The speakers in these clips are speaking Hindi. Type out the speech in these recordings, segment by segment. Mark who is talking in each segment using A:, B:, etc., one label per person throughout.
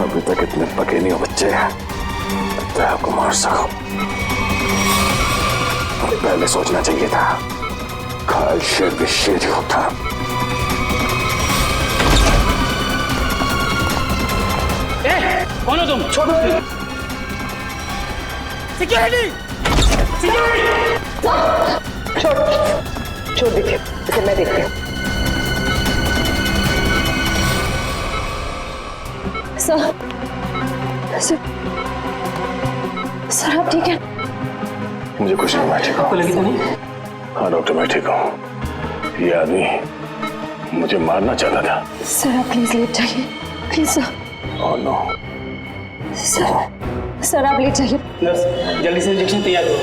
A: अभी तक इतने पके नहीं हो बच्चे तो आपको मार सको। पहले सोचना चाहिए था। घायल शेर भी शेर ही होता।
B: कौन हो तुम? छोड़ो। सिक्योरिटी!
C: छोड़ दीजिए, इसे मैं देखती हूँ। सर आप ठीक है?
A: मुझे कुछ नहीं, मैं ठीक हूँ।
B: आपको लगी तो नहीं?
A: हाँ डॉक्टर, मैं ठीक हूँ। ये आदमी मुझे मारना चाहता था।
C: सर आप प्लीज लेट जाइए, please sir.
A: Oh no.
C: Sir आप लेट जाइए।
B: नर्स जल्दी से इंजेक्शन तैयार करो।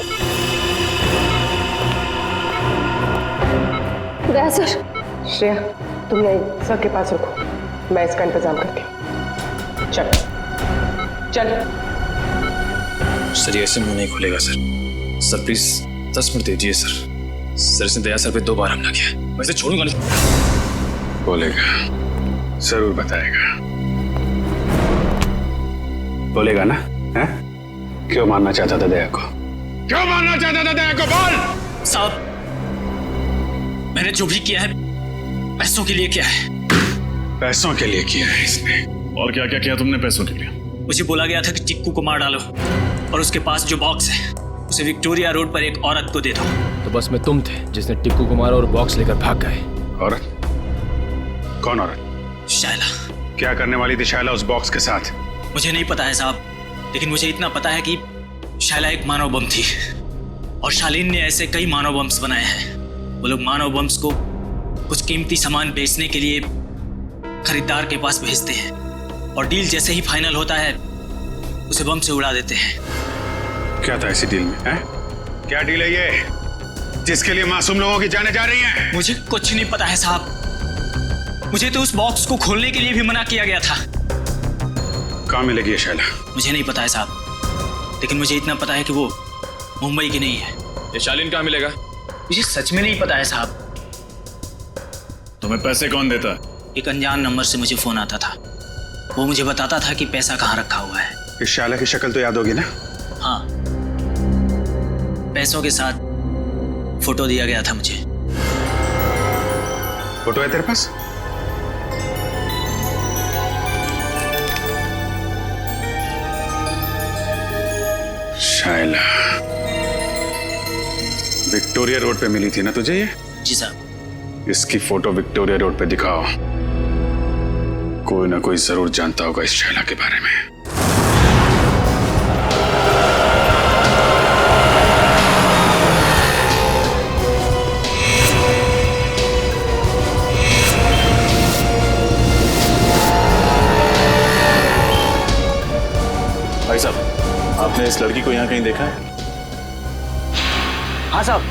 C: दया सर।
D: श्रेया तुम यहीं सर के पास रुको, मैं इसका इंतजाम करती हूँ। चल चल।
E: सर ये ऐसे मुंह नहीं खुलेगा सर। सर प्लीज 10 मिनट दीजिए सर। सर इसने दया सर पे 2 बार हमला किया, वैसे छोड़ूंगा नहीं।
A: बोलेगा, जरूर बताएगा। बोलेगा ना? हैं? क्यों मारना चाहता था दया को? क्यों मारना चाहता था दया को? बोल।
E: साहब मैंने जो भी किया है पैसों के लिए किया है।
A: पैसों के लिए किया है इसने। और क्या क्या किया तुमने पैसों के लिए?
E: मुझे बोला गया था कि टिक्कू को मार डालो और उसके पास जो बॉक्स है उसे विक्टोरिया रोड पर एक औरत को दे दो।
F: तो बस में तुम थे जिसने टिक्कू को मारा और बॉक्स लेकर भाग गए।
A: औरत? कौन औरत?
E: शायला।
A: क्या करने वाली थी शायला उस बॉक्स के साथ?
E: मुझे नहीं पता है साहब, लेकिन मुझे इतना पता है कि शायला एक मानव बम थी और शालीन ने ऐसे कई मानव बम्स बनाए हैं। वो लोग मानव बम्स को कुछ कीमती सामान बेचने के लिए खरीदार के पास भेजते हैं और डील जैसे ही फाइनल होता है उसे बम से उड़ा देते हैं।
A: क्या था ऐसी डील में? हैं? क्या डील है ये जिसके लिए मासूम लोगों की जानें जा रही हैं?
E: मुझे कुछ नहीं पता है साहब। मुझे तो उस बॉक्स को खोलने के लिए भी मना किया गया था।
A: कहाँ मिलेगी ये शायला?
E: मुझे नहीं पता है साहब, लेकिन मुझे इतना पता है कि वो मुंबई की नहीं है।
F: ये शालीन कहाँ मिलेगा?
E: मुझे सच में नहीं पता है साहब।
A: तुम्हें पैसे कौन देता?
E: एक अनजान नंबर से मुझे फोन आता था। वो मुझे बताता था कि पैसा कहाँ रखा हुआ है।
A: इस शायला की शक्ल तो याद होगी ना?
E: हाँ, पैसों के साथ फोटो दिया गया था मुझे।
A: फोटो है तेरे पास? शायला विक्टोरिया रोड पे मिली थी ना तुझे ये?
E: जी साहब।
A: इसकी फोटो विक्टोरिया रोड पे दिखाओ। कोई ना कोई जरूर जानता होगा इस शायला के बारे में।
G: भाई साहब, आपने इस लड़की को यहाँ कहीं देखा है?
B: हाँ साहब,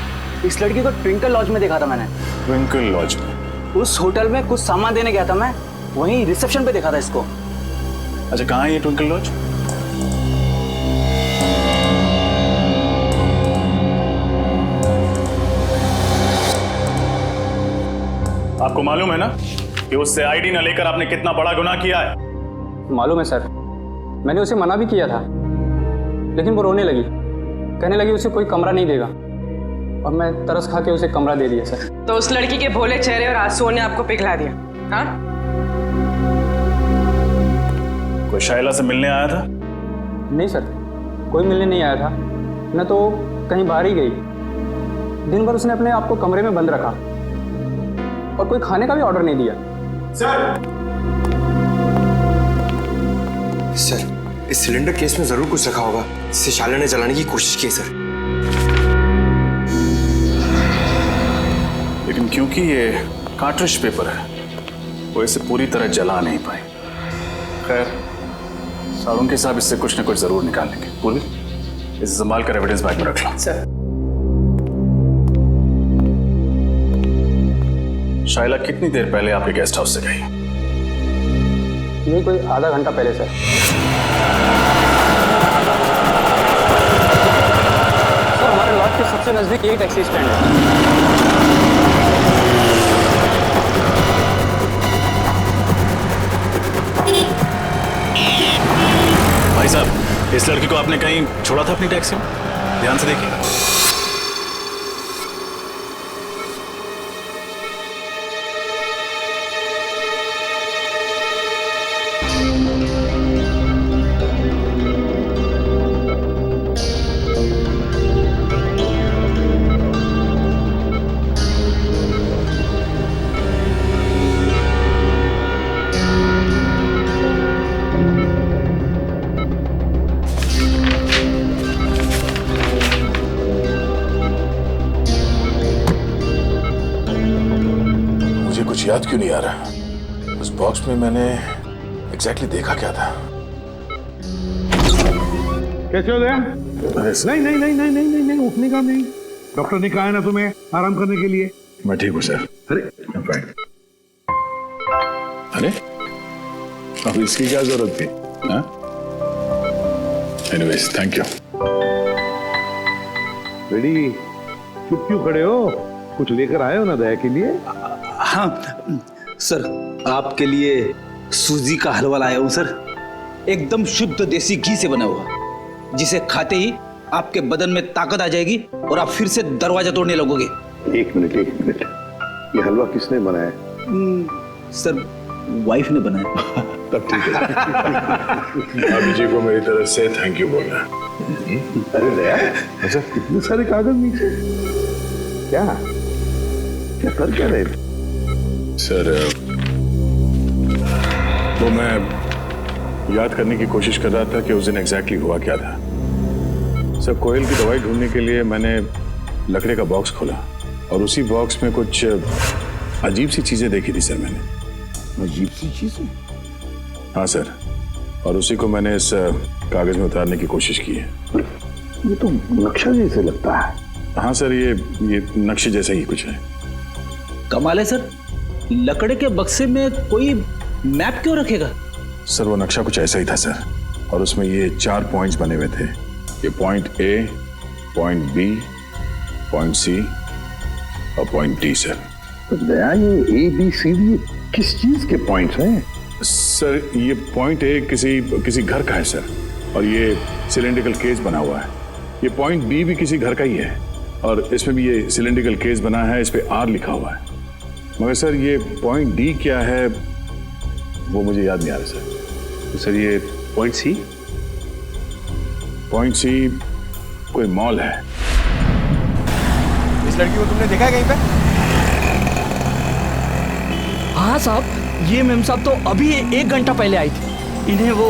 B: इस लड़की को ट्विंकल लॉज में देखा था मैंने।
G: ट्विंकल लॉज में?
B: उस होटल में कुछ सामान देने गया था मैं, वहीं रिसेप्शन पे देखा था इसको।
G: अच्छा, कहाँ है ये ट्विंकल लॉज? आपको मालूम है ना कि उससे आईडी न लेकर आपने कितना बड़ा गुनाह किया है?
H: मालूम है सर, मैंने उसे मना भी किया था, लेकिन वो रोने लगी, कहने लगी उसे कोई कमरा नहीं देगा, और मैं तरस खा के उसे कमरा दे दिया सर।
D: तो उस लड़की के भोले चेहरे और आंसुओं ने आपको पिघला दिया? हाँ?
G: कोई शायला से मिलने आया था?
H: नहीं सर, कोई मिलने नहीं आया था, न तो कहीं बाहर ही गई। दिन भर उसने अपने आप को कमरे में बंद रखा और कोई खाने का भी ऑर्डर नहीं दिया।
I: सर, इस सिलेंडर केस में जरूर कुछ रखा होगा जिसे शायला ने जलाने की कोशिश की सर।
G: लेकिन क्योंकि ये कार्ट्रिज पेपर है, वो इसे पूरी तरह जला नहीं पाए। खैर, सारुण के साहब इससे कुछ न कुछ जरूर निकाल लेंगे। पूर्वी, इसे संभाल कर एविडेंस बैग में रख लो।
D: सर।
G: शायला कितनी देर पहले आपके गेस्ट हाउस से गई?
H: यही कोई आधा घंटा पहले सर। सर, हमारे लॉज के सबसे नजदीक यही टैक्सी स्टैंड है।
G: भाई साहब, इस लड़की को आपने कहीं छोड़ा था अपनी टैक्सी में? ध्यान से देखिए।
J: कुछ याद क्यों नहीं आ रहा? उस बॉक्स में मैंने एग्जैक्टली देखा क्या था?
A: कैसे हो गया? नहीं नहीं नहीं नहीं नहीं नहीं नहीं, उठने का नहीं। डॉक्टर ने कहा है ना तुम्हें आराम करने के लिए।
J: मैं ठीक हूँ सर।
A: अरे
J: अरे अब इसकी क्या जरूरत थी? Anyways thank you.
A: बेटी चुप क्यों खड़े हो? कुछ लेकर आए हो ना दया के लिए?
B: हाँ सर, आपके लिए सूजी का हलवा लाया हूँ सर। एकदम शुद्ध देसी घी से बना हुआ, जिसे खाते ही आपके बदन में ताकत आ जाएगी और आप फिर से दरवाजा तोड़ने लगोगे।
A: एक मिनट, ये हलवा किसने बनाया?
B: सर वाइफ ने बनाया।
J: तब ठीक है। भाभी जी को मेरी तरफ से थैंक यू बोलना।
A: अरे दया, अच्छा इतने सारे कागज नीचे क्या क्या कर क्या रहे?
J: सर वो मैं याद करने की कोशिश कर रहा था कि उस दिन एग्जैक्टली हुआ क्या था। सर कोयल की दवाई ढूंढने के लिए मैंने लकड़े का बॉक्स खोला और उसी बॉक्स में कुछ अजीब सी चीजें देखी थी सर मैंने।
A: अजीब सी चीजें?
J: हाँ सर, और उसी को मैंने इस कागज में उतारने की कोशिश की है।
A: ये तो नक्शा जैसे लगता है।
J: हाँ सर, ये नक्शे जैसा ही कुछ है।
B: कमाल है सर, लकड़े के बक्से में कोई मैप क्यों रखेगा?
J: सर वो नक्शा कुछ ऐसा ही था सर, और उसमें ये 4 पॉइंट्स बने हुए थे। ये point A, point B, point C और पॉइंट डी सर।
A: तो दया ये ए बी सी डी किस चीज के पॉइंट्स हैं?
J: सर ये पॉइंट ए किसी घर का है सर, और ये सिलेंड्रिकल केस बना हुआ है। ये पॉइंट बी भी किसी घर का ही है, और इसमें भी ये सिलेंड्रिकल केस बना है, इस पे आर लिखा हुआ है। मगर सर ये पॉइंट डी क्या है वो मुझे याद नहीं आ रहा सर।
A: तो सर ये पॉइंट सी?
J: पॉइंट सी कोई मॉल है।
I: इस लड़की को तुमने देखा है कहीं पे?
K: हाँ साहब, ये मेम साहब तो अभी 1 घंटा पहले आई थी। इन्हें वो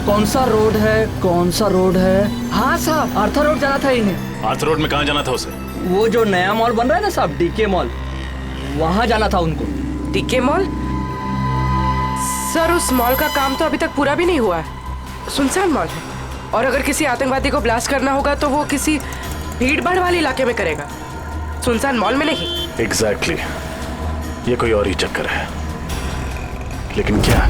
K: कौन सा रोड है? हाँ साहब, आर्थर रोड जाना था इन्हें।
G: आर्थर रोड में कहाँ जाना था उसे?
K: वो जो नया मॉल बन रहा है ना साहब, डीके मॉल, वहाँ जाना था उनको।
D: DK mall? सर उस मॉल का काम तो अभी तक पूरा भी नहीं हुआ है, सुनसान मॉल है, और अगर किसी आतंकवादी को ब्लास्ट करना होगा तो वो किसी भीड़ भाड़ वाले इलाके में करेगा, सुनसान मॉल में नहीं।
G: एग्जैक्टली, ये कोई और ही चक्कर है। लेकिन क्या?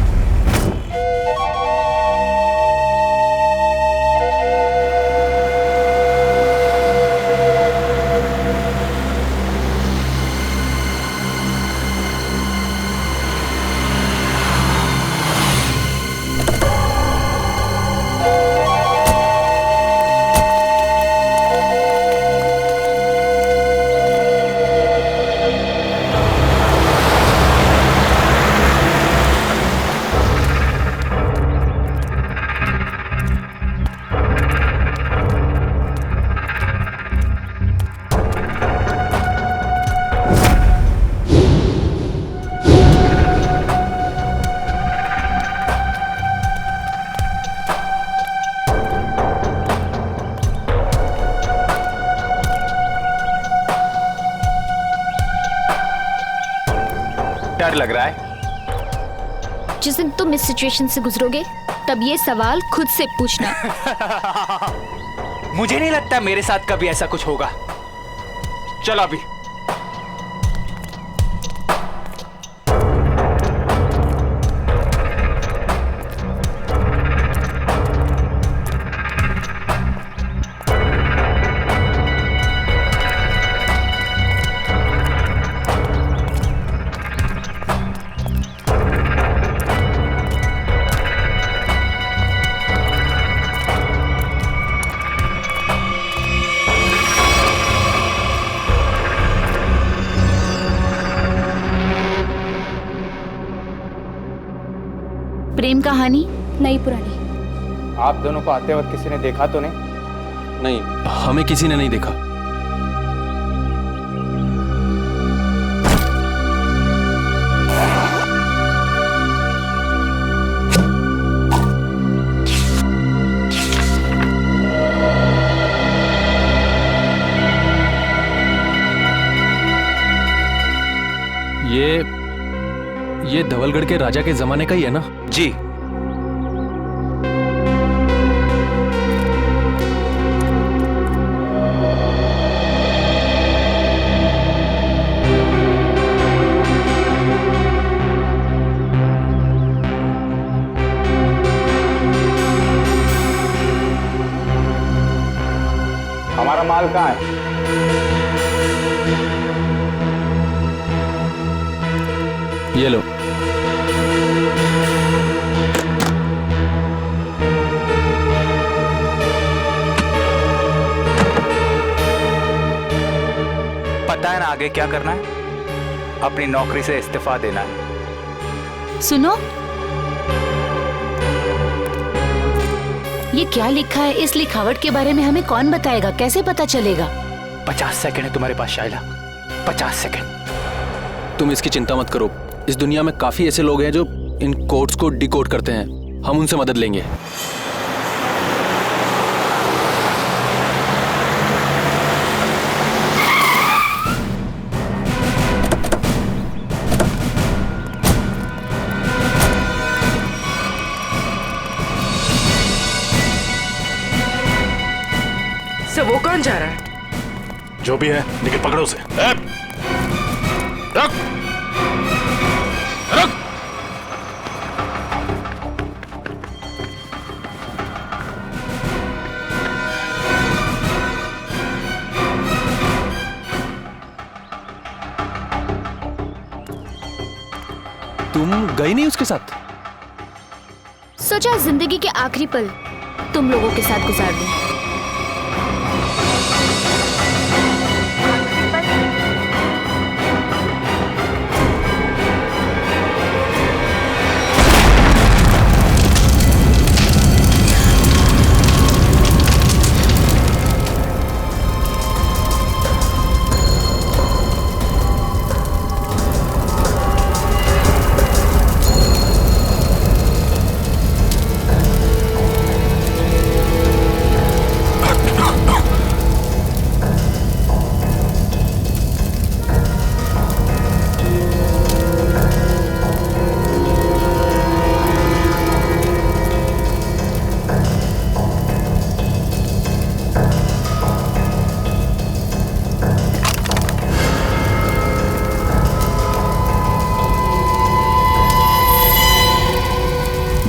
I: डर लग रहा है?
L: जिस दिन तुम इस सिचुएशन से गुजरोगे तब ये सवाल खुद से पूछना।
I: मुझे नहीं लगता मेरे साथ कभी ऐसा कुछ होगा। चलो अभी।
L: प्रेम कहानी?
C: नई पुरानी?
H: आप दोनों को आते वक्त किसी ने देखा तो नहीं?
F: नहीं, हमें किसी ने नहीं देखा। ये धवलगढ़ के राजा के जमाने का ही है ना?
B: जी।
H: हमारा माल कहाँ है?
F: ये लो।
M: पता है ना आगे क्या करना है? अपनी नौकरी से इस्तीफा देना है।
L: सुनो, ये क्या लिखा है? इस लिखावट के बारे में हमें कौन बताएगा? कैसे पता चलेगा?
M: 50 सेकंड है तुम्हारे पास शाइला, 50 सेकंड।
F: तुम इसकी चिंता मत करो। इस दुनिया में काफी ऐसे लोग हैं जो इन कोड्स को डिकोड करते हैं। हम उनसे मदद लेंगे।
D: सर वो कौन जा रहा है?
J: जो भी है निकल, पकड़ो उसे। रख।
F: तुम गई नहीं उसके साथ?
L: सोचा जिंदगी के आखिरी पल तुम लोगों के साथ गुजार दूं।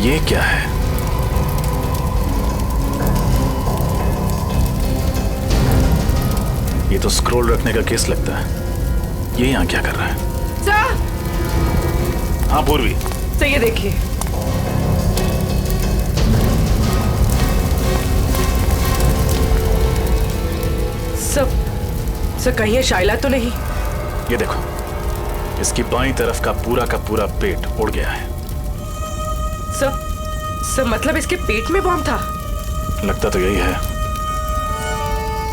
G: ये क्या है? ये तो स्क्रॉल रखने का केस लगता है। ये यहाँ क्या कर रहा है?
D: सर!
G: हाँ पूर्वी।
D: सर ये देखिए। सर कहीं ये शाइला तो नहीं?
G: ये देखो, इसकी बाईं तरफ का पूरा पेट उड़ गया है।
D: सर मतलब इसके पेट में बॉम्ब था?
G: लगता तो यही है।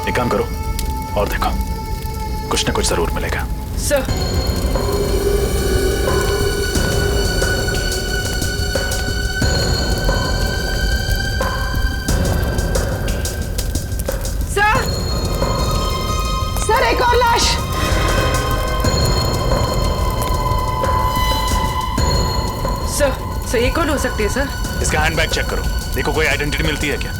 G: एक काम करो और देखो, कुछ ना कुछ जरूर मिलेगा।
D: सर सर एक और लाश। सर ये कौन हो सकती है सर?
G: इसका हैंडबैग चेक करो, देखो कोई आइडेंटिटी मिलती है क्या।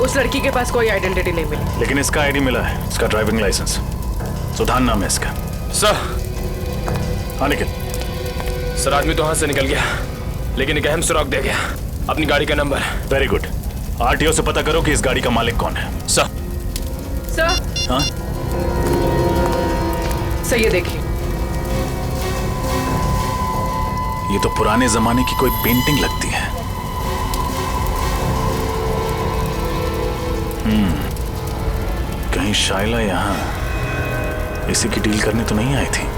D: उस लड़की के पास कोई आइडेंटिटी नहीं मिली,
G: लेकिन इसका आईडी मिला है, इसका ड्राइविंग लाइसेंस। सुधान नाम है इसका।
F: सर
G: हाँ निखिल।
N: सर आदमी तो हाथ से निकल गया, लेकिन एक अहम सुराग दे गया, अपनी गाड़ी का नंबर।
G: Very good. आरटीओ से पता करो कि इस गाड़ी का मालिक कौन है।
D: सर
G: हाँ
D: सर, ये देखिए,
G: ये तो पुराने जमाने की कोई पेंटिंग लगती है। कहीं शाइला यहाँ इसी की डील करने तो नहीं आई थी।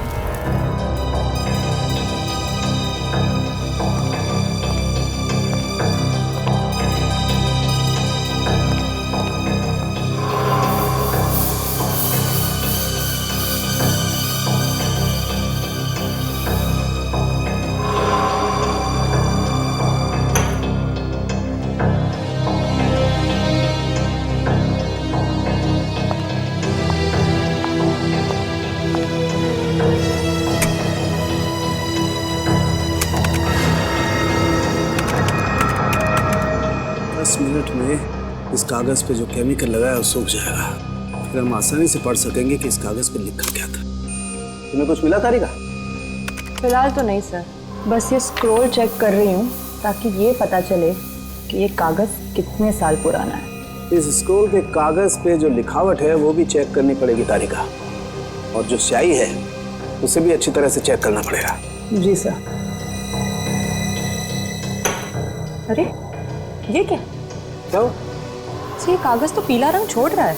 O: मिनट में इस कागज पे जो केमिकल लगा है वो सूख जाएगा, फिर हम आसानी से पढ़ सकेंगे कि इस कागज पे लिखा क्या था। तुम्हें कुछ मिला तारिका?
P: फिलहाल तो नहीं सर, बस ये स्क्रॉल चेक कर रही हूँ ताकि ये पता चले कि ये कागज कितने साल पुराना है।
O: इस स्क्रॉल के कागज पे जो लिखावट है वो भी चेक करनी पड़ेगी तारिका, और जो स्याही है उसे भी अच्छी तरह से चेक करना पड़ेगा।
P: जी सर। अरे ये क्या?
O: तो
P: ये कागज तो पीला रंग छोड़ रहा है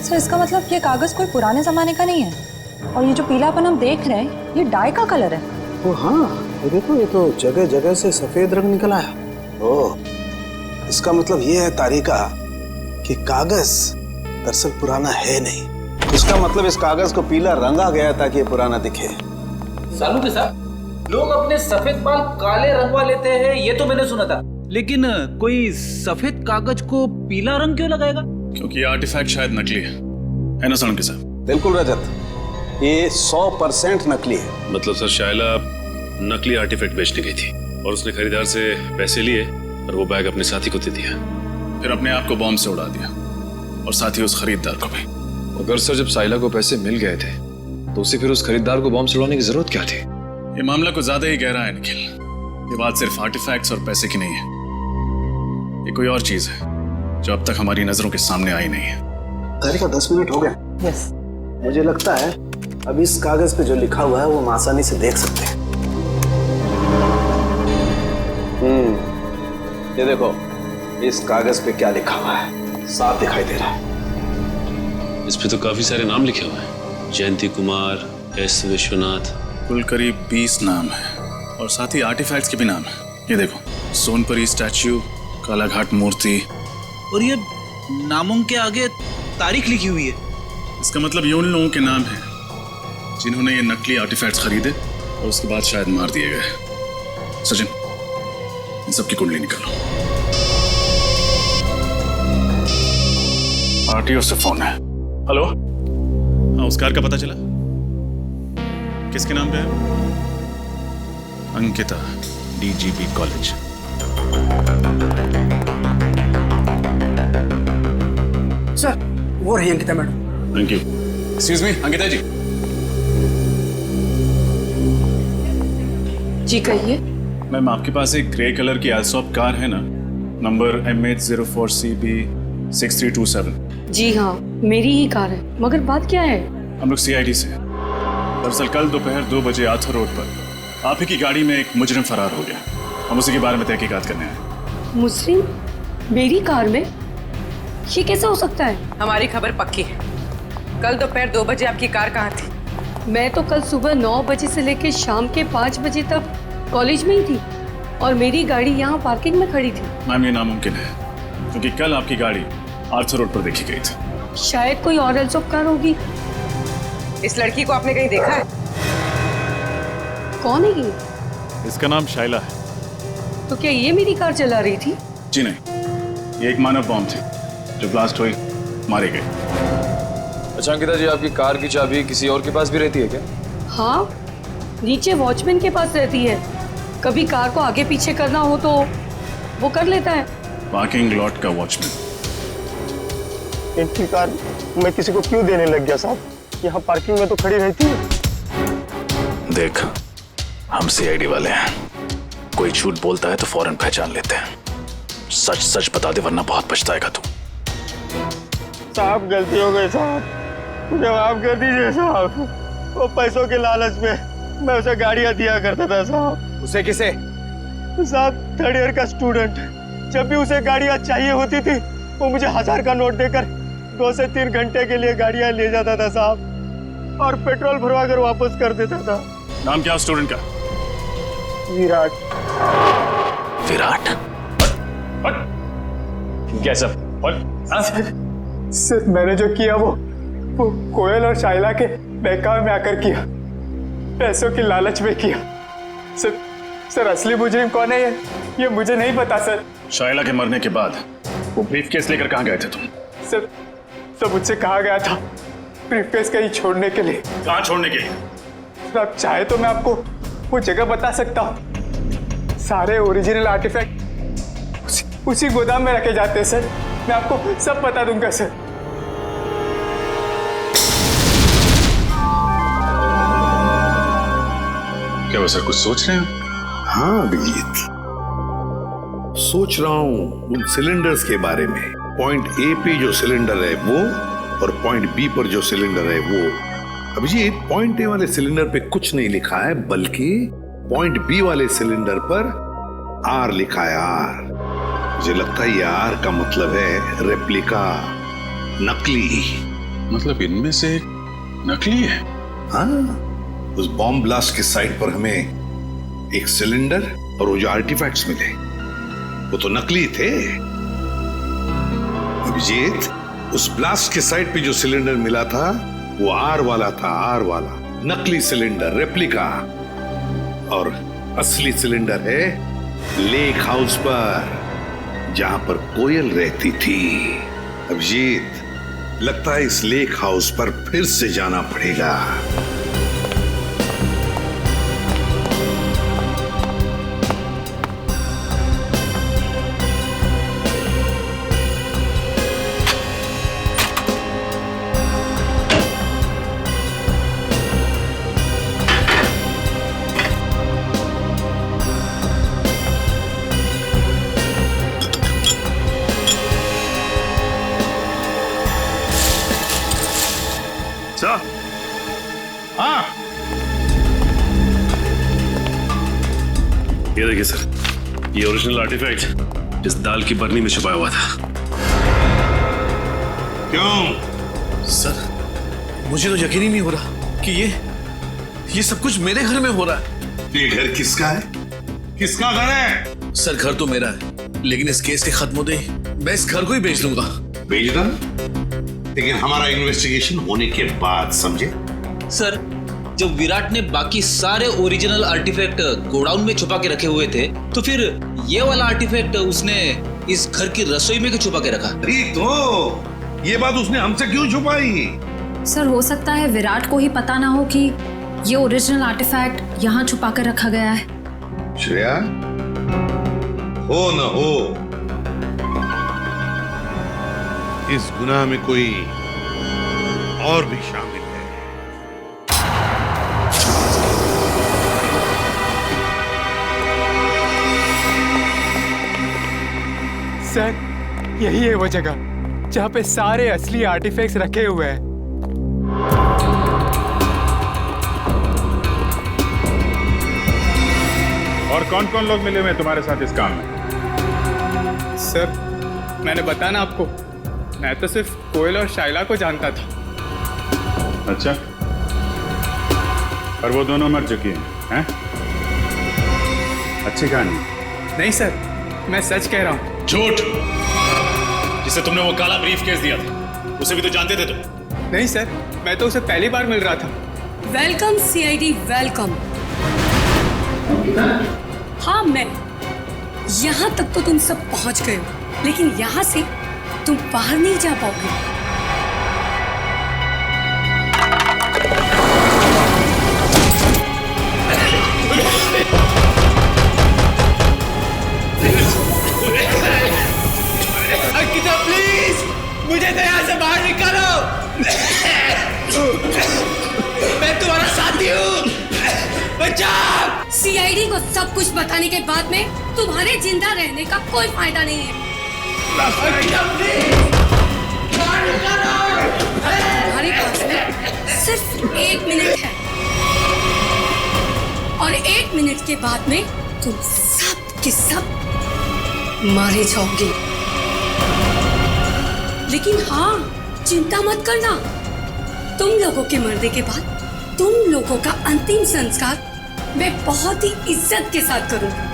P: सर, इसका मतलब ये कागज कोई पुराने जमाने का नहीं है, और ये जो पीलापन हम देख रहे हैं ये डाई का कलर है।
O: ओ हाँ, ये देखो, ये तो जगह जगह से सफेद रंग निकल आया। ओह, इसका मतलब ये है तारिका कि कागज दरअसल पुराना है नहीं। इसका मतलब इस कागज को पीला रंगा गया ताकि ये पुराना दिखे।
B: सालू के साथ लोग अपने सफेद बाल काले रंगवा लेते हैं, ये तो मैंने सुना था, लेकिन कोई सफेद कागज को पीला रंग क्यों लगाएगा?
G: क्योंकि ये आर्टिफैक्ट शायद नकली है ना सालू के साथ?
O: बिल्कुल रजत, ये 100% नकली है।
Q: मतलब सर शाइला नकली आर्टिफैक्ट बेचने गई थी और उसने खरीदार से पैसे लिए और वो बैग अपने साथी को दे दिया,
G: फिर अपने आप को बॉम्ब से उड़ा दिया और साथ ही उस खरीदार को भी।
Q: अगर सर जब साइला को पैसे मिल गए थे तो उसे फिर उस खरीदार को बॉम्ब से उड़ाने की जरूरत क्या थी?
G: ये मामला कुछ ज्यादा ही गहरा है निखिल। ये बात सिर्फ आर्टिफैक्ट्स और पैसे की नहीं है, ये कोई और चीज है जो अब तक हमारी नजरों के सामने आई नहीं है।
O: तारिका 10 मिनट हो गए।
P: यस।
O: मुझे लगता है अब इस कागज पे जो लिखा हुआ है वो हम आसानी से देख सकते हैं। ये देखो, इस कागज पे क्या लिखा हुआ है, साफ दिखाई दे रहा है।
Q: इस पे तो काफी सारे नाम लिखे हुए हैं, जयंती कुमार, एस विश्वनाथ।
G: कुल करीब 20 नाम है और साथ ही आर्टिफैक्ट्स के भी नाम है। ये देखो, सोनपरी स्टैच्यू, कालाघाट मूर्ति,
B: और ये नामों के आगे तारीख लिखी हुई है।
G: इसका मतलब ये उन लोगों के नाम हैं जिन्होंने ये नकली आर्टिफैक्ट्स खरीदे और उसके बाद शायद मार दिए गए। सचिन, इन सबकी कुंडली निकालो। आरटीओ से फोन है। हेलो, हाँ, उस कार का पता चला? किसके नाम पे है? Ankita, DGP college.
K: सर, वो रही Ankita madam.
G: Thank you. Excuse me, Ankita ji.
D: जी कहिए।
G: मैम, आपके पास एक ग्रे कलर की एल्सॉप कार है ना, नंबर MH04CB6327?
R: जी हाँ, मेरी ही कार है, मगर बात क्या है?
G: हम लोग CID से हैं। दरअसल कल दोपहर 2 बजे आर्थर रोड पर आप ही की गाड़ी में एक मुजरिम फरार हो गया। हम उसी के बारे में तहकीकात करने आए।
R: मुजरिम मेरी कार में? ये कैसे हो सकता है?
D: हमारी खबर पक्की है। कल दोपहर 2 बजे आपकी कार कहाँ थी?
R: मैं तो कल सुबह 9 बजे से लेकर शाम के 5 बजे तक कॉलेज में ही थी और मेरी गाड़ी यहाँ पार्किंग में खड़ी थी।
G: मैम, ये नामुमकिन है क्योंकि कल आपकी गाड़ी आर्थर रोड पर देखी गई थी।
R: शायद कोई और एल्सॉप कार होगी।
D: इस लड़की को आपने कहीं देखा है?
R: कौन है ये?
G: इसका नाम शाइला है।
R: तो क्या ये मेरी कार चला रही थी?
G: जी नहीं, ये एक मानव बॉम्ब थी जो ब्लास्ट हुई, मारे गए।
Q: अच्छा अंकिता जी, आपकी कार की चाबी किसी और के पास भी रहती है क्या?
R: हाँ, नीचे वॉचमैन के पास रहती है। कभी कार को आगे पीछे करना हो तो वो कर लेता है।
G: पार्किंग लॉट का वॉचमैन।
S: इनकी कार मैं किसी को क्यों देने लग गया साहब? यहाँ पार्किंग में तो खड़ी रहती है।
G: देख, हम सीआईडी वाले हैं, कोई झूठ बोलता है तो फौरन पहचान लेते हैं। सच सच बता दे वरना बहुत पछताएगा तू।
S: साहब गलती हो गई साहब, मुझे माफ कर दीजिए साहब। वो पैसों के लालच में मैं उसे गाड़ियां दिया करता था साहब।
I: उसे किसे?
S: साहब 3rd ईयर का स्टूडेंट, जब भी उसे गाड़ियां चाहिए होती थी वो मुझे 1000 का नोट देकर 2 से 3 घंटे के लिए गाड़ियां ले जाता था साहब, और पेट्रोल भरवा कर वापस कर देता था।
G: नाम क्या स्टूडेंट का?
S: विराट।
G: विराट? कैसा?
S: सर मैंने जो किया वो कोयल और शाइला के बहकावे में आकर किया, पैसों की लालच में किया। सर असली मुजरिम कौन है ये मुझे नहीं पता सर।
G: शाइला के मरने के बाद वो ब्रीफकेस लेकर कहाँ गए थे तुम?
S: सर मुझसे कहा गया था ब्रीफकेस कहीं छोड़ने के लिए।
G: कहाँ छोड़ने के लिए?
S: सर आप चाहे तो मैं आपको वो जगह बता सकता हूँ। सारे ओरिजिनल आर्टिफैक्ट उसी गोदाम में रखे जाते हैं सर, मैं आपको सब बता दूंगा सर।
J: क्या वैसा कुछ सोच रहे हैं?
A: हाँ अभिजीत, सोच रहा हूं उन सिलेंडर्स के बारे में। पॉइंट ए पे जो सिलेंडर है वो, और पॉइंट बी पर जो सिलेंडर है वो। अभिजीत, पॉइंट ए वाले सिलेंडर पे कुछ नहीं लिखा है, बल्कि पॉइंट बी वाले सिलेंडर पर आर लिखा है, आर। मुझे लगता है ये आर का मतलब है रेप्लिका, नकली।
J: मतलब इनमें से नकली है?
A: हाँ, उस बॉम्ब ब्लास्ट के साइट पर हमें एक सिलेंडर और वो जो आर्टिफैक्ट्स मिले वो तो नकली थे। अभिजीत, उस ब्लास्ट के साइट पे जो सिलेंडर मिला था वो आर वाला था, आर वाला, नकली सिलेंडर, रेप्लिका। और असली सिलेंडर है लेक हाउस पर, जहां पर कोयल रहती थी। अभिजीत, लगता है इस लेक हाउस पर फिर से जाना पड़ेगा।
J: हाँ,
Q: ये देखिए सर, ये ओरिजिनल आर्टिफैक्ट जिस दाल की बरनी में छुपाया हुआ था।
A: क्यों?
T: सर मुझे तो यकीन ही नहीं हो रहा कि ये सब कुछ मेरे घर में हो रहा है।
A: ये घर किसका है? किसका घर है?
T: सर घर तो मेरा है, लेकिन इस केस के खत्म होते ही मैं इस घर को ही बेच दूंगा।
A: बेचना? लेकिन हमारा इन्वेस्टिगेशन होने के बाद, समझे?
B: सर, जब विराट ने बाकी सारे ओरिजिनल आर्टिफैक्ट गोडाउन में छुपा के रखे हुए थे, तो फिर ये वाला आर्टिफैक्ट उसने इस घर की रसोई में क्यों छुपा के रखा?
A: तो ये बात उसने हमसे क्यों छुपाई?
U: सर हो सकता है विराट को ही पता ना हो कि ये ओरिजिनल आर्टिफैक्ट यहाँ छुपा कर रखा गया है।
A: श्रेया, हो न हो, इस गुनाह में कोई और भी शामिल है।
S: सर यही है वो जगह जहाँ पे सारे असली आर्टिफैक्ट्स रखे हुए हैं।
J: और कौन कौन लोग मिले हुए तुम्हारे साथ इस काम में?
H: सर मैंने बताया ना आपको, मैं तो सिर्फ कोयल और शाइला को जानता था।
J: अच्छा, और वो दोनों मर चुकी हैं? अच्छी कहानी।
H: नहीं सर, मैं सच कह रहा हूँ।
G: झूठ! जिसे तुमने वो काला ब्रीफकेस दिया था, उसे भी तो जानते थे तुम?
H: नहीं सर, मैं तो उसे पहली बार मिल रहा था।
R: Welcome CID, welcome. हाँ, मैं यहाँ तक तो तुम सब पहुँच गए हो, लेकिन यहाँ से तुम बाहर नहीं जा पाओगे।
S: अंकिता प्लीज मुझे तो यहाँ से बाहर निकालो। मैं तुम्हारा साथी हूँ।
R: सीआईडी को सब कुछ बताने के बाद में तुम्हारे जिंदा रहने का कोई फायदा नहीं है। तुम्हारे पास में सिर्फ 1 मिनट है और 1 मिनट के बाद में तुम सब के सब मारे जाओगे। लेकिन हाँ, चिंता मत करना, तुम लोगों के मरने के बाद तुम लोगों का अंतिम संस्कार मैं बहुत ही इज्जत के साथ करूंगा।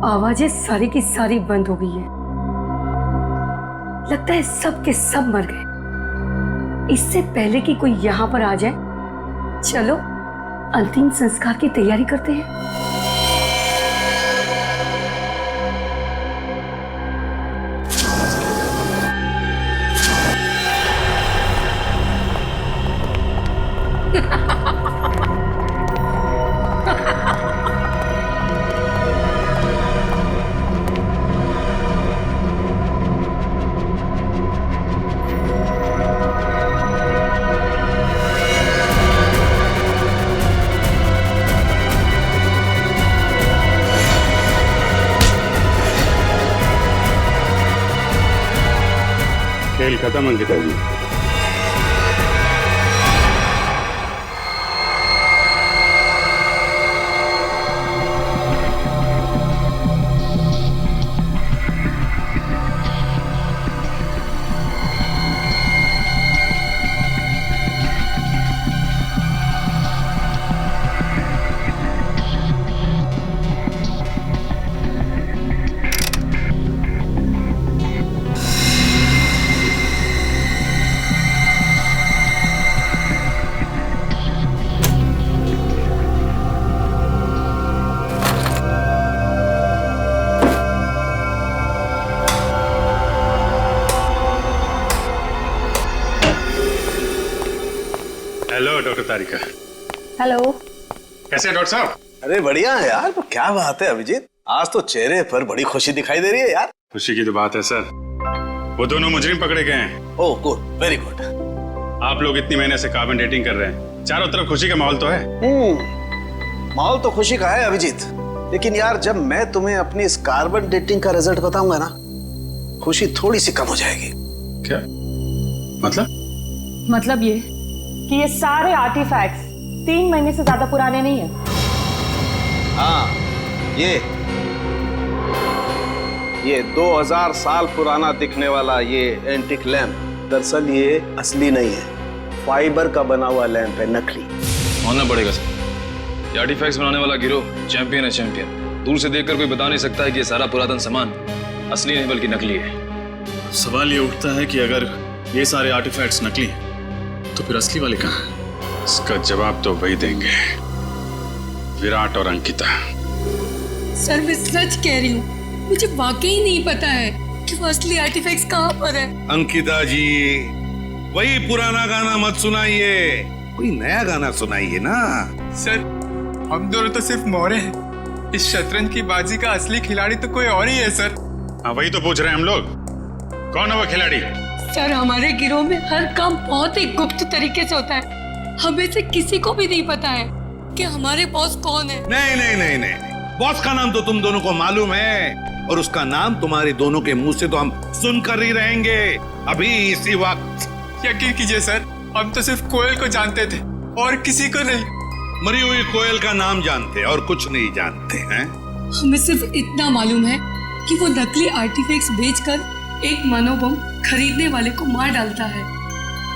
R: आवाजें सारी की सारी बंद हो गई है। लगता है सब के सब मर गए। इससे पहले कि कोई यहाँ पर आ जाए, चलो अंतिम संस्कार की तैयारी करते हैं।
J: खेल खत्म अंकिता जी। हेलो डॉक्टर तारिका।
P: हेलो।
J: कैसे हैं डॉक्टर साहब?
O: अरे बढ़िया है यार। तो क्या बात है अभिजीत, आज तो चेहरे पर बड़ी खुशी दिखाई दे रही है यार।
J: खुशी की तो बात है सर, वो दोनों मुजरिम पकड़े गए हैं।
O: Oh good, very good.
J: आप लोग इतनी महीने से कार्बन डेटिंग कर रहे हैं, चारों तरफ खुशी का माहौल तो है।
O: माहौल तो खुशी का है अभिजीत, लेकिन यार जब मैं तुम्हें अपनी इस कार्बन डेटिंग का रिजल्ट बताऊंगा ना, खुशी थोड़ी सी कम हो जाएगी।
J: क्या मतलब?
P: मतलब ये कि ये सारे आर्टिफैक्ट्स 3 महीने से ज्यादा पुराने नहीं है।
O: हाँ, ये 2000 साल पुराना दिखने वाला ये एंटिक लैंप दरअसल ये असली नहीं है, फाइबर का बना हुआ लैंप है, नकली।
N: मानना पड़ेगा सर, ये आर्टिफैक्ट्स बनाने वाला गिरोह चैंपियन है, चैंपियन। दूर से देखकर कोई बता नहीं सकता है कि ये सारा पुरातन सामान असली नहीं बल्कि नकली है।
Q: सवाल ये उठता है कि अगर ये सारे आर्टिफैक्ट्स नकली हैं तो फिर असली वाले कहाँ हैं?
J: इसका जवाब तो वही देंगे, विराट और अंकिता।
R: सर मैं सच कह रही हूँ, मुझे वाकई नहीं पता है कि वो असली आर्टिफैक्ट्स कहाँ पर है।
A: अंकिता जी, वही पुराना गाना मत सुनाइए, कोई नया गाना सुनाइए ना।
E: सर हम दोनों तो सिर्फ मोरे हैं, इस शतरंज की बाजी का असली खिलाड़ी तो कोई और ही है सर।
J: हाँ वही तो पूछ रहे हैं हम लोग, कौन है वो खिलाड़ी?
R: सर हमारे गिरोह में हर काम बहुत ही गुप्त तरीके से होता है, हमें से किसी को भी नहीं पता है कि हमारे बॉस कौन है।
A: नहीं नहीं नहीं नहीं, बॉस का नाम तो तुम दोनों को मालूम है, और उसका नाम तुम्हारे दोनों के मुंह से तो हम सुनकर ही रहेंगे अभी इसी वक्त।
E: यकीन कीजिए सर, हम तो सिर्फ कोयल को जानते थे और किसी को नहीं।
A: मरी हुई कोयल का नाम जानते और कुछ नहीं जानते हैं।
R: हमें सिर्फ इतना मालूम है कि वो नकली आर्टिफैक्ट्स बेचकर एक मनोबम खरीदने वाले को मार डालता है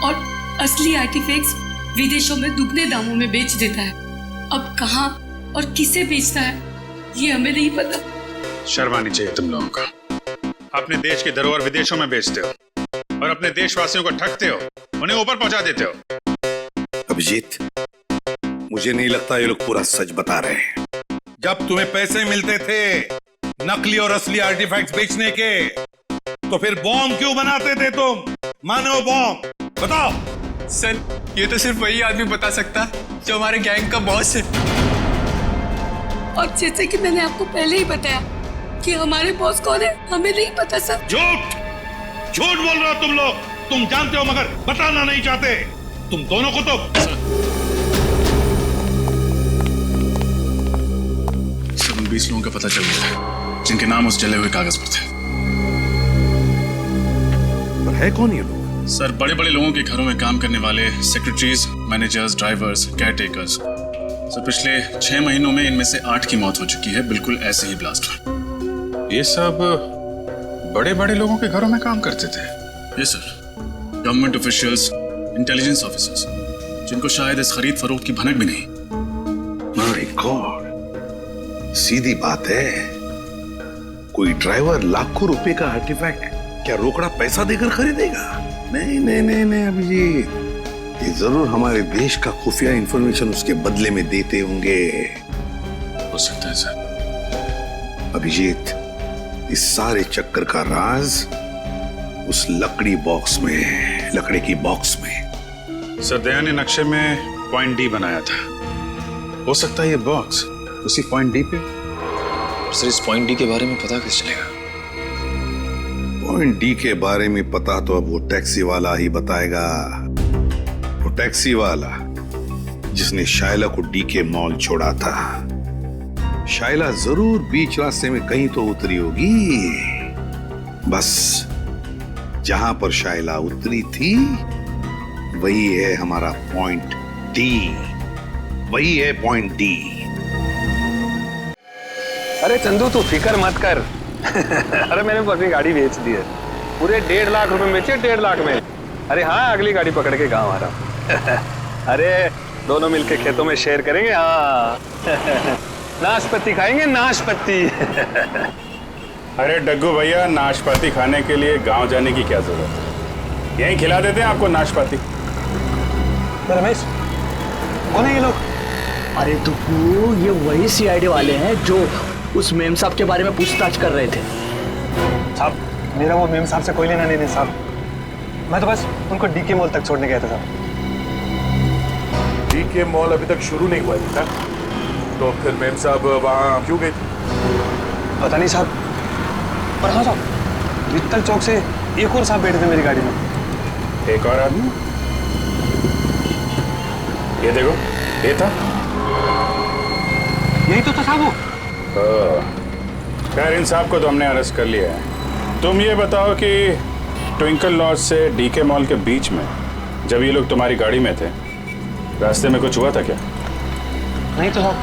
R: और असली आर्टिफैक्ट्स विदेशों में दुगने दामों में बेच देता है। अब कहाँ और किसे बेचता है ये हमें नहीं पता।
G: शर्म आनी चाहिए तुम लोगों का। अपने देश की धरोहर विदेशों में बेचते हो और अपने देशवासियों को ठगते हो, उन्हें ऊपर पहुंचा देते हो।
A: अभिजीत, मुझे नहीं लगता ये लोग पूरा सच बता रहे हैं। जब तुम्हें पैसे मिलते थे नकली और असली आर्टिफैक्ट्स बेचने के, तो फिर बॉम्ब क्यों बनाते थे तुम? मानव बॉम्ब, बताओ।
E: सर, ये तो सिर्फ वही आदमी बता सकता जो हमारे गैंग का बॉस है।
R: और जैसे कि मैंने आपको पहले ही बताया कि हमारे बॉस कौन है हमें नहीं पता सर।
A: झूठ बोल रहे हो तुम लोग। तुम जानते हो मगर बताना नहीं चाहते। तुम दोनों को तो
G: सब 20 लोगों का पता चल गया है जिनके नाम उस जले हुए कागज पर थे।
A: पर है कौन ये लोग?
G: सर, बड़े बड़े लोगों के घरों में काम करने वाले secretaries, managers, drivers, caretakers. Sir, पिछले 6 महीनों में इनमें से 8 की मौत हो चुकी है, बिल्कुल ऐसे ही ब्लास्ट हुए। ये सब बड़े बड़े लोगों के घरों में काम करते थे? ये sir, government officials, intelligence officers, जिनको शायद इस खरीद फरोख्त की भनक भी नहीं।
A: माय गॉड, सीधी बात है। कोई ड्राइवर लाखों रुपए का आर्टिफैक्ट क्या रोकड़ा पैसा देकर खरीदेगा? नहीं नहीं नहीं नहीं अभिजीत, ये जरूर हमारे देश का खुफिया इंफॉर्मेशन उसके बदले में देते होंगे।
G: हो सकता है सर।
A: अभिजीत, इस सारे चक्कर का राज उस लकड़ी बॉक्स में है, लकड़ी की बॉक्स में।
G: सर, दया ने नक्शे में पॉइंट डी बनाया था। हो सकता है ये बॉक्स उसी पॉइंट डी पे।
N: सर, इस पॉइंट डी के बारे में पता कैसे चलेगा?
A: पॉइंट डी के बारे में पता तो अब वो टैक्सी वाला ही बताएगा। वो टैक्सी वाला जिसने शायला को डी के मॉल छोड़ा था। शायला जरूर बीच रास्ते में कहीं तो उतरी होगी। बस जहां पर शायला उतरी थी वही है हमारा पॉइंट डी। वही है पॉइंट डी।
O: अरे चंदू, तू फिक्र मत कर। अरे मैंने अपनी गाड़ी बेच दी है, पूरे 1.5 लाख रुपए में बेचे, 1.5 लाख में। अरे हाँ, अगली गाड़ी पकड़ के गाँव आ रहा हूँ। अरे दोनों मिलके खेतों में शेयर करेंगे। हाँ नाशपाती खाएंगे, नाशपाती।
J: अरे डग्गू भैया, नाशपाती खाने के लिए गांव जाने की क्या जरूरत है? यहीं खिला देते हैं आपको नाशपाती।
O: रमेश, कौन है ये लोग?
K: अरे तो ये वही सीआईडी वाले हैं जो उस मेम साहब के बारे में पूछताछ कर रहे थे।
O: साहब, मेरा वो मेम साहब से कोई लेना नहीं साहब। मैं तो बस उनको डीके मॉल तक छोड़ने गया था साहब।
J: डीके मॉल अभी तक शुरू नहीं हुआ था, तो फिर मेम साहब वहाँ क्यों गए थे?
O: पता नहीं साहब, पर हाँ साहब, वित्तल चौक से एक और साहब बैठे थे मेरी गाड़ी में।
J: एक और आदमी? ये देखो, ये था।
O: यही तो था साहब वो।
J: खैर, इन साहब को तो हमने अरेस्ट कर लिया है। तुम ये बताओ कि ट्विंकल लॉज से डीके मॉल के बीच में जब ये लोग तुम्हारी गाड़ी में थे, रास्ते में कुछ हुआ था क्या?
O: नहीं तो साहब।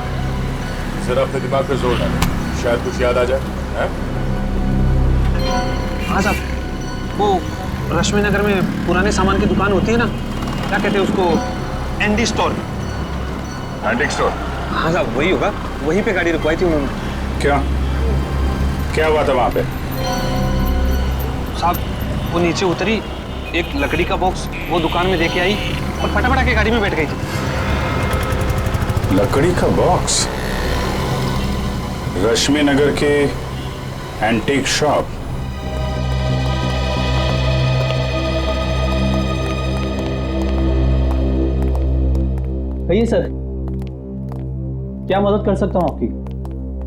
J: जरा अपने दिमाग पे जोर डालो, शायद कुछ याद आ जाए।
O: हाँ साहब, वो रश्मि नगर में पुराने सामान की दुकान होती है ना, क्या कहते हैं उसको, एंडी स्टोर।
J: Antique store?
O: हाँ साहब, वही होगा। वहीं पे गाड़ी रुकवाई थी उन्होंने।
J: क्या हुआ था वहां पे?
O: साहब, वो नीचे उतरी, एक लकड़ी का बॉक्स वो दुकान में देके आई और फटाफट आके गाड़ी में बैठ गई थी।
J: लकड़ी का बॉक्स? रश्मि नगर के एंटीक शॉप?
H: कहिए सर, क्या मदद कर सकता हूँ आपकी?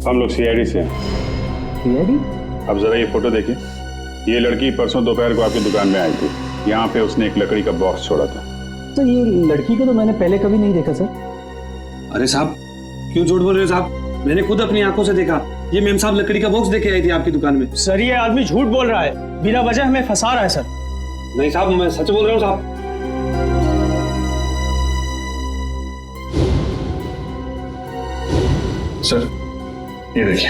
J: हम लोग सीआईडी से हैं।
H: सीआईडी?
J: अब जरा ये फोटो देखिए। ये लड़की परसों दोपहर को आपकी दुकान में आई थी। यहाँ पे उसने एक लकड़ी का बॉक्स छोड़ा था।
H: तो ये लड़की को तो मैंने पहले कभी नहीं देखा सर।
O: अरे साहब, क्यों झूठ बोल रहे हो साहब? मैंने खुद अपनी आंखों से देखा
S: ये मेम साहब लकड़ी का बॉक्स देके आई थी आपकी दुकान में। सर ये आदमी झूठ बोल रहा है, बिना वजह हमें फंसा रहा है सर। नहीं साहब मैं सच बोल रहा हूँ साहब।
G: सर ये देखिए,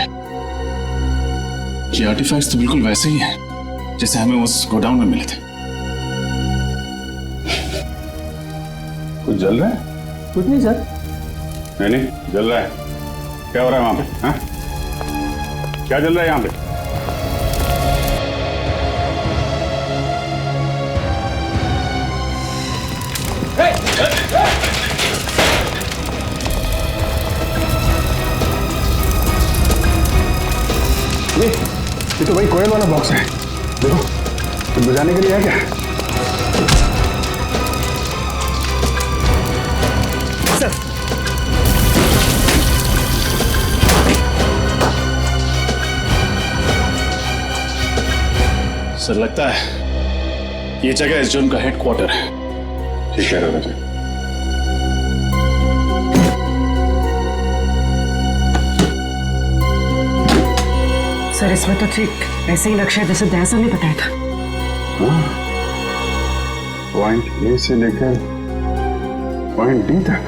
G: ये आर्टिफैक्ट्स तो बिल्कुल वैसे ही हैं जैसे हमें उस गोडाउन में मिले थे।
J: कुछ जल रहा है?
S: कुछ नहीं सर।
J: नहीं जल रहा है। क्या हो रहा है वहां पे? हाँ? क्या जल रहा है यहाँ पे? ये तो वही कोयल वाला बॉक्स है। देखो कुछ बजाने के लिए है क्या?
G: सर लगता है ये जगह इस जोन का हेडक्वार्टर है।
J: ठीक है राजा।
D: सर इसमें तो ठीक ऐसे ही नक्शा जैसे दयासा ने बताया था।
J: पॉइंट ए से लेकर पॉइंट डी तक।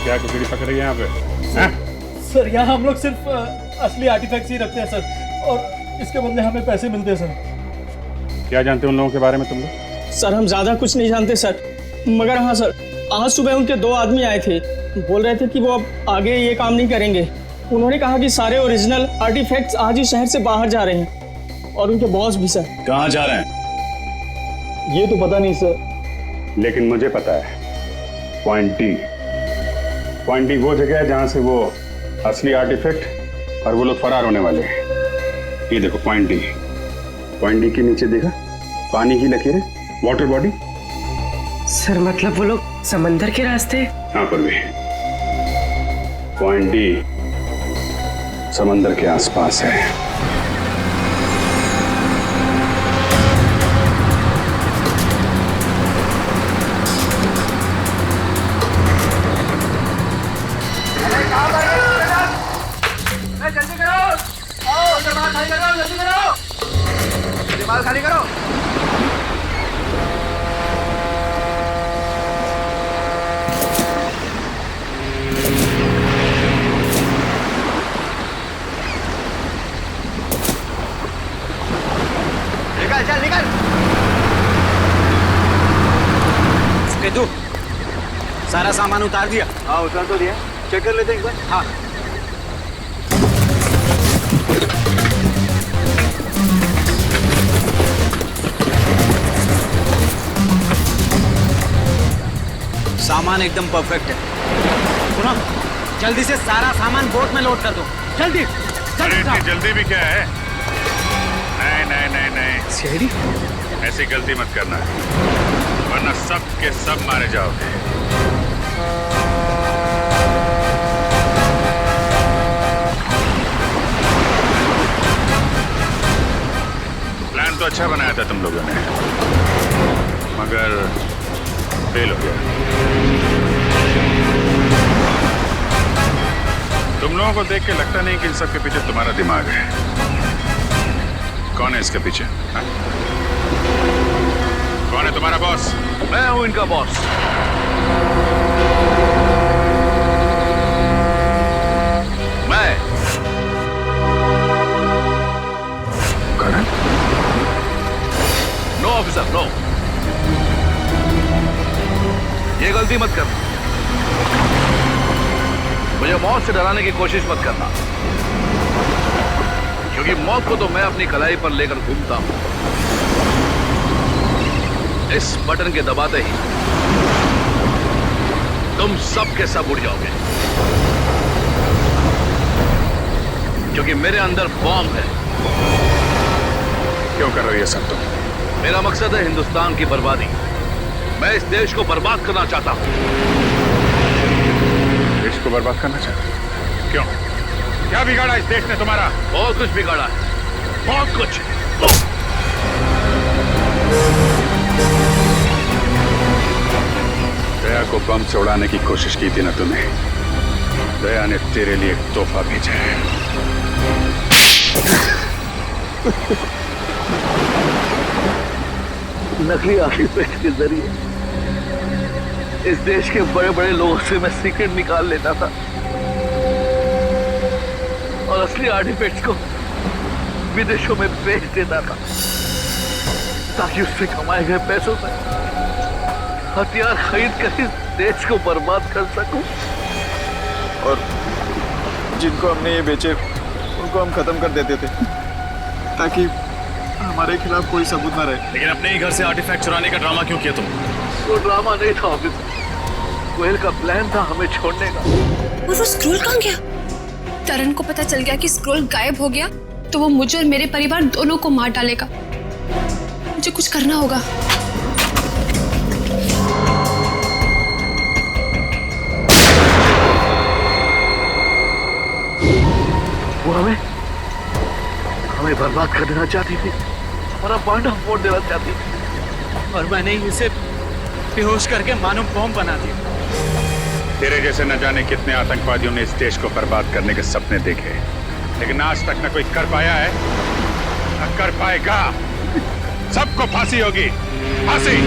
J: क्या कुकड़ी पकड़ रही है यहाँ पे? हाँ?
S: सर यहाँ हम लोग सिर्फ असली आर्टिफैक्ट्स ही रखते हैं सर, और इसके बदले हमें पैसे मिलते हैं सर।
J: क्या जानते हो उन लोगों के बारे में तुम लोग?
S: सर हम ज्यादा कुछ नहीं जानते सर, मगर हाँ सर आज सुबह उनके 2 आदमी आए थे, बोल रहे थे कि वो अब आगे ये काम नहीं करेंगे। उन्होंने कहा कि सारे ओरिजिनल आर्टिफैक्ट्स आज ही शहर से बाहर जा रहे हैं, और उनके बॉस भी सर।
G: कहाँ जा रहे हैं
S: ये तो पता नहीं सर।
J: लेकिन मुझे पता है, पॉइंट डी। पॉइंट डी वो जगह है जहां से वो असली आर्टिफैक्ट और वो लोग फरार होने वाले हैं। ये देखो पॉइंट डी। पॉइंट डी के नीचे देखा पानी की लकीरें, वाटर बॉडी।
D: सर मतलब वो लोग समंदर के रास्ते?
J: हाँ पर भी पॉइंट डी समंदर के आसपास है।
S: जल्दी करो, आओ दिमाग खाली करो, जल्दी करो, दिमाग खाली करो। निकल चल निकल।
B: केतु सारा सामान उतार दिया?
S: हाँ उतार तो दिया, चेक कर लेते हैं एक बार।
B: हाँ सामान एकदम परफेक्ट है। सुनो जल्दी से सारा सामान बोट में लोड कर दो, जल्दी।
J: अरे इतनी जल्दी भी क्या है? नहीं नहीं नहीं नहीं
B: शेरी
J: ऐसी गलती मत करना, वरना सब के सब मारे जाओगे। प्लान तो अच्छा बनाया था तुम लोगों ने, मगर फेल हो गया। तुम लोगों को देख के लगता नहीं कि इन सब के पीछे तुम्हारा दिमाग है। कौन है इसके पीछे? हा? कौन है तुम्हारा बॉस?
N: मैं हूं इनका बॉस। मैं
J: करण?
N: नो ऑफिसर नो, ये गलती मत करना। मुझे मौत से डराने की कोशिश मत करना, क्योंकि मौत को तो मैं अपनी कलाई पर लेकर घूमता हूं। इस बटन के दबाते ही तुम सब के सब उड़ जाओगे, क्योंकि मेरे अंदर बॉम्ब है।
J: क्यों कर रहे हो ये सब तुम?
N: मेरा मकसद है हिंदुस्तान की बर्बादी। मैं इस देश को बर्बाद करना चाहता हूं।
J: देश को बर्बाद करना चाहते हो? क्यों? क्या बिगाड़ा इस देश ने तुम्हारा?
N: बहुत कुछ बिगाड़ा है, बहुत कुछ।
J: दया को बम से उड़ाने की कोशिश की थी ना तूने? दया ने तेरे लिए एक तोहफा भेजा है।
C: नकली आर्टिफैक्ट के जरिए इस देश के बड़े बड़े लोगों से मैं सीक्रेट निकाल लेता था और असली आर्टिफैक्ट्स को विदेशों में बेच देता था ताकि उससे कमाए गए पैसों से हथियार खरीद कर इस देश को बर्बाद कर सकूं।
V: और जिनको हमने ये बेचे उनको हम खत्म कर देते थे ताकि हमारे खिलाफ कोई सबूत ना रहे।
Q: लेकिन अपने ही घर से आर्टिफैक्ट चुराने का ड्रामा क्यों किया तुम?
C: वो ड्रामा नहीं था ऑफिसर, गोयल का प्लान था हमें छोड़ने का।
U: और वो स्क्रोल कहाँ गया? तरन को पता चल गया कि स्क्रोल गायब हो गया तो वो मुझे और मेरे परिवार दोनों को मार डालेगा। मुझे कुछ करना होगा।
C: वो हमें बर्बाद कर देना चाहती थी, हमारा बांधा फोड़ देना चाहती थी
K: और मैंने इसे बेहोश करके मानव बॉम्ब बना दिया।
J: तेरे जैसे न जाने कितने आतंकवादियों ने इस देश को बर्बाद करने के सपने देखे, लेकिन आज तक न कोई कर पाया है न कर पाएगा। सबको फांसी होगी, फांसी।